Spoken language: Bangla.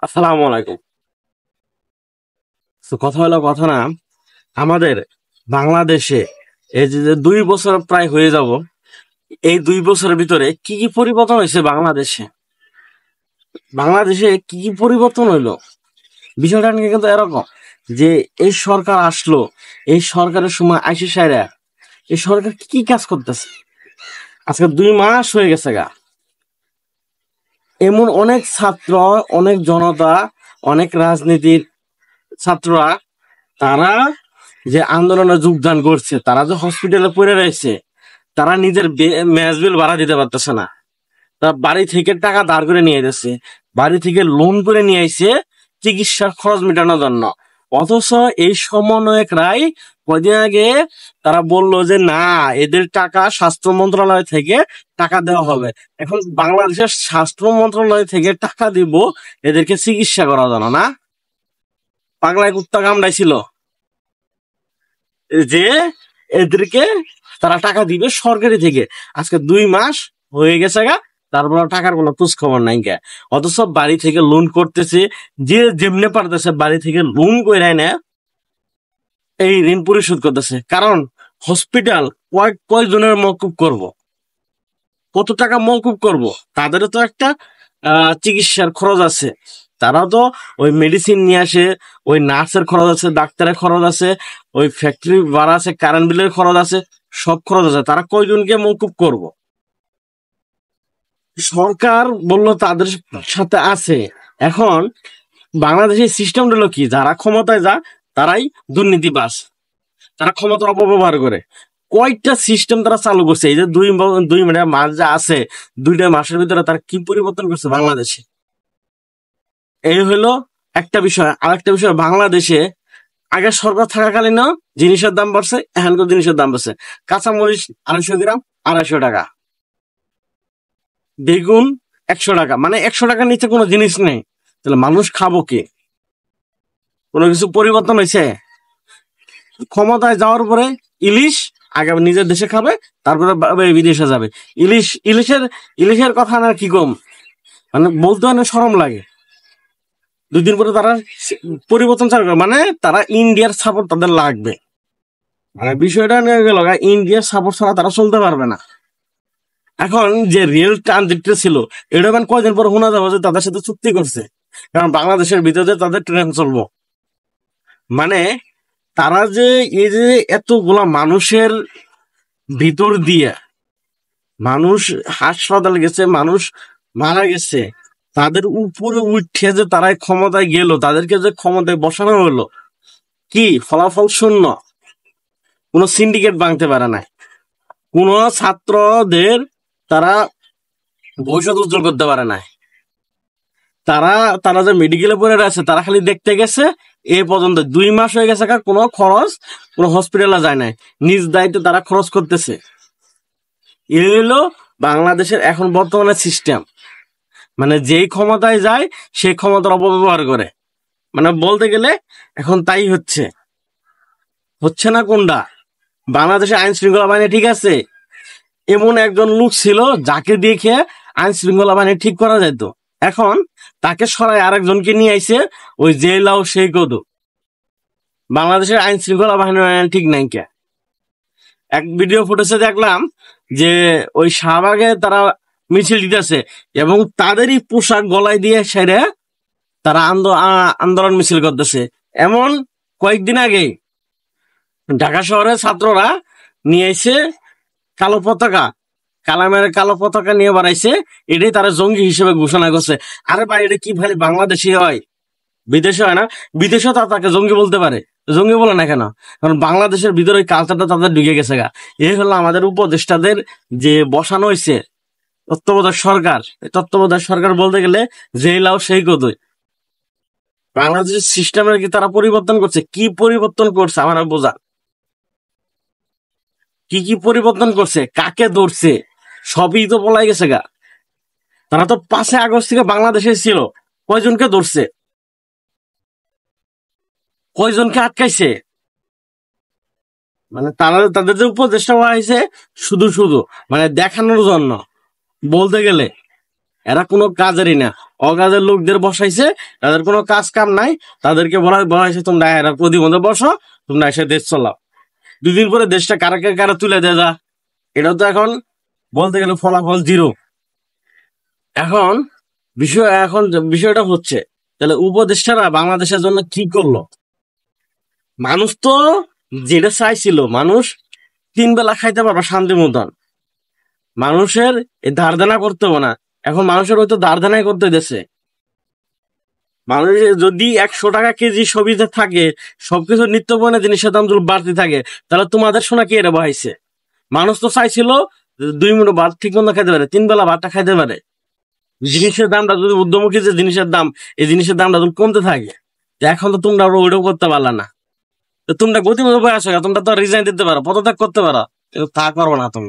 আসসালামু আলাইকুম। তো কথা হলো কথা না, আমাদের বাংলাদেশে এই যে 2 বছর প্রায় হয়ে যাব, এই 2 বছরের ভিতরে কি কি পরিবর্তন হয়েছে বাংলাদেশে? বাংলাদেশে কি কি পরিবর্তন হইলো? বিষয়টা নিয়ে কিন্তু এরকম যে এই সরকার আসলো, এই সরকারের সময় আইসি সাইরা এই সরকার কি কি কাজ করতেছে? আজকে 2 মাস হয়ে গেছে গা। এমন অনেক ছাত্র, অনেক জনতা, অনেক রাজনীতির ছাত্ররা, তারা যে আন্দোলনে যোগদান করছে, তারা যে হসপিটালে পড়ে রয়েছে, তারা নিজের মেস বিল ভাড়া দিতে পারতেছে না। তারা বাড়ি থেকে টাকা ধার করে নিয়ে যাচ্ছে, বাড়ি থেকে লোন করে নিয়ে আইছে চিকিৎসার খরচ মেটানোর জন্য। অথচ এই সমন্বয়করাই কদিন আগে তারা বললো যে না, এদের টাকা স্বাস্থ্য মন্ত্রণালয় থেকে টাকা দেওয়া হবে। এখন বাংলাদেশের স্বাস্থ্য মন্ত্রণালয় থেকে টাকা দিব এদেরকে চিকিৎসা করার জন্য না? পাগলায় কুত্তা কামড়াইছিল যে এদেরকে তারা টাকা দিবে সরকারি থেকে। আজকে 2 মাস হয়ে গেছে গা, তারপর টাকার কোনো খোঁজ খবর নাই কে। অথচ বাড়ি থেকে লোন করতেছে, যে যেমনে পারতেছে বাড়ি থেকে লোন করে না এই ঋণ পরিশোধ করতেছে। কারণ হসপিটাল কয়জনের মকুব করব, কত টাকা মকুব করব? তাদেরও তো একটা চিকিৎসার খরচ আছে। তারাও তো ওই মেডিসিন নিয়ে আসে, ওই নার্সের খরচ আছে, ডাক্তারের খরচ আছে, ওই ফ্যাক্টরি ভাড়া আছে, কারেন্ট বিলের খরচ আছে, সব খরচ আছে। তারা কয়জনকে মকুব করব? সরকার বললো তাদের সাথে আছে। এখন বাংলাদেশের সিস্টেমটা হলো কি, যারা ক্ষমতায় যা তারাই দুর্নীতিবাজ, তারা ক্ষমতার অপব্যবহার করে। কয়টা সিস্টেম তারা চালু করছে এই যে 2 মাস যা আছে, 2টা মাসের ভিতরে তারা কি পরিবর্তন করছে বাংলাদেশে? এই হলো একটা বিষয়। আর একটা বিষয়, বাংলাদেশে আগে সরকার থাকাকালীন জিনিসের দাম বাড়ছে, এখনকার জিনিসের দাম বাড়ছে। কাঁচামরিচ 250 গ্রাম 250 টাকা, বেগুন 100 টাকা, মানে 100 টাকার নিচে কোনো জিনিস নেই। তাহলে মানুষ খাবো কি? কোনো কিছু পরিবর্তন হয়েছে? ক্ষমতায় যাওয়ার পরে ইলিশ আগে নিজের দেশে খাবে, তারপরে বিদেশে যাবে। ইলিশের কথা না কি কম, মানে বলতে অনেক শরম লাগে। 2 দিন পরে তারা পরিবর্তন চালু করে, মানে তারা ইন্ডিয়ার সাপোর্ট তাদের লাগবে। মানে বিষয়টা নিয়ে গেল, ইন্ডিয়ার সাপোর্ট ছাড়া তারা চলতে পারবে না। এখন যে রেল ট্রানজিটটা ছিল, এটা মানে কয়দিন পর শোনা যাবে যে তাদের সাথে চুক্তি করছে, কারণ বাংলাদেশের ভিতরে তাদের ট্রেন চলবো। মানে তারা যে এই যে এতগুলা মানুষের ভিতর দিয়ে, মানুষ হাসপাতালে গেছে, মানুষ মারা গেছে, তাদের উপরে উঠে যে তারা ক্ষমতায় গেল, তাদেরকে যে ক্ষমতায় বসানো হলো, কি ফলাফল শূন্য। কোন সিন্ডিকেট ভাঙতে পারে না, কোন ছাত্রদের তারা ভবিষ্যৎ উজ্জ্বল করতে পারে না। তারা তারা যে মেডিকেলে পড়ে আছে, তারা খালি দেখতে গেছে। এ পর্যন্ত 2 মাস হয়ে গেছে, কোনো খরচ কোনো হসপিটালে যায় নাই, নিজ দায়িত্বে তারা খরচ করতেছে। এ হলো বাংলাদেশের এখন বর্তমানে সিস্টেম। মানে যেই ক্ষমতায় যায় সেই ক্ষমতার অপব্যবহার করে, মানে বলতে গেলে এখন তাই হচ্ছে। হচ্ছে না কোনটা? বাংলাদেশে আইন শৃঙ্খলা বাহিনী ঠিক আছে, এমন একজন লোক ছিল যাকে দেখে আইন শৃঙ্খলা বাহিনী ঠিক করা যেত। এখন তাকে সরাই আরেকজনকে নিয়ে আইছে, ওই যে লাও সেই কদু। বাংলাদেশের আইন শৃঙ্খলা বাহিনী ঠিক নাই কে। এক ভিডিও ফুটেজে দেখলাম যে ওই শাহবাগে তারা মিছিল দিতেছে, এবং তাদেরই পোশাক গলায় দিয়ে সেরে তারা আন্দোলন মিছিল করতেছে। এমন কয়েকদিন আগে ঢাকা শহরের ছাত্ররা নিয়ে এসে কালো পতাকা, কালামের কালো পতাকা নিয়ে বাড়াইছে, এটাই তারা জঙ্গি হিসেবে ঘোষণা করছে। আরে ভাই, এটা কি ভাই বাংলাদেশে হয়? বিদেশে হয় না? বিদেশেও তাকে জঙ্গি বলতে পারে, জঙ্গি বলে না কেন? কারণ বাংলাদেশের ভিতরে ওই কালচারটা তাদের ঢুকে গেছে গা। এই হলো আমাদের উপদেষ্টাদের যে বসানো হয়েছে তত্ত্বাবধায়ক সরকার। তত্ত্বাবধায়ক সরকার বলতে গেলে যেই লাও সেই কদই। বাংলাদেশের সিস্টেমের কি তারা পরিবর্তন করছে? কি পরিবর্তন করছে আমার বোঝা, কি কি পরিবর্তন করছে, কাকে ধরছে, সবই তো বলাই গেছে গা। তারা তো 5ই আগস্ট থেকে বাংলাদেশে ছিল, কয়জনকে ধরছে, কয়জনকে আটকাইছে? মানে তারা তাদের যে উপদেষ্টা হওয়া হয়েছে শুধু শুধু মানে দেখানোর জন্য বলতে গেলে। এরা কোনো কাজেরই না, অকাজের লোকদের বসাইছে, তাদের কোনো কাজ কাম নাই, তাদেরকে বলাইছে তোমরা এরা প্রতিবন্ধে বসো, তোমরা এসে দেশ চলাও। 2 দিন পরে দেশটা কারা তুলে দেয় যা, এটা তো এখন বলতে গেলে ফলাফল 0। এখন বিষয়টা হচ্ছে, তাহলে উপদেষ্টারা বাংলাদেশের জন্য কি করলো? মানুষ তো যেটা চাইছিল, মানুষ 3 বেলা খাইতে পারবে শান্তি মতন, মানুষের ধার দেনা করতে হবে না। এখন মানুষের হয়তো ধার দেনাই করতে দেশে। মানুষের যদি 100 টাকা কেজি সবজিতে থাকে, সবকিছু নিত্য পণ্য জিনিসের দাম যদি বাড়তে থাকে, তাহলে তোমাদের শোনা কি এরা বহাইছে? মানুষ তো চাইছিল 2 মুঠো ভাত ঠিক মতো খাইতে পারে, 3 বেলা ভাতটা খাইতে পারে। জিনিসের দামটা যদি ঊর্ধ্বমুখী যে জিনিসের দাম, এই জিনিসের দামটা যদি কমতে থাকে, এখন তো তোমরা ওইটাও করতে পারলা না। তো তোমরা গতিমতো বয়ে আসো, তোমরা তো রিজাইন দিতে পারো, পদত্যাগ করতে পারো, কিন্তু তা করবো না তুমি।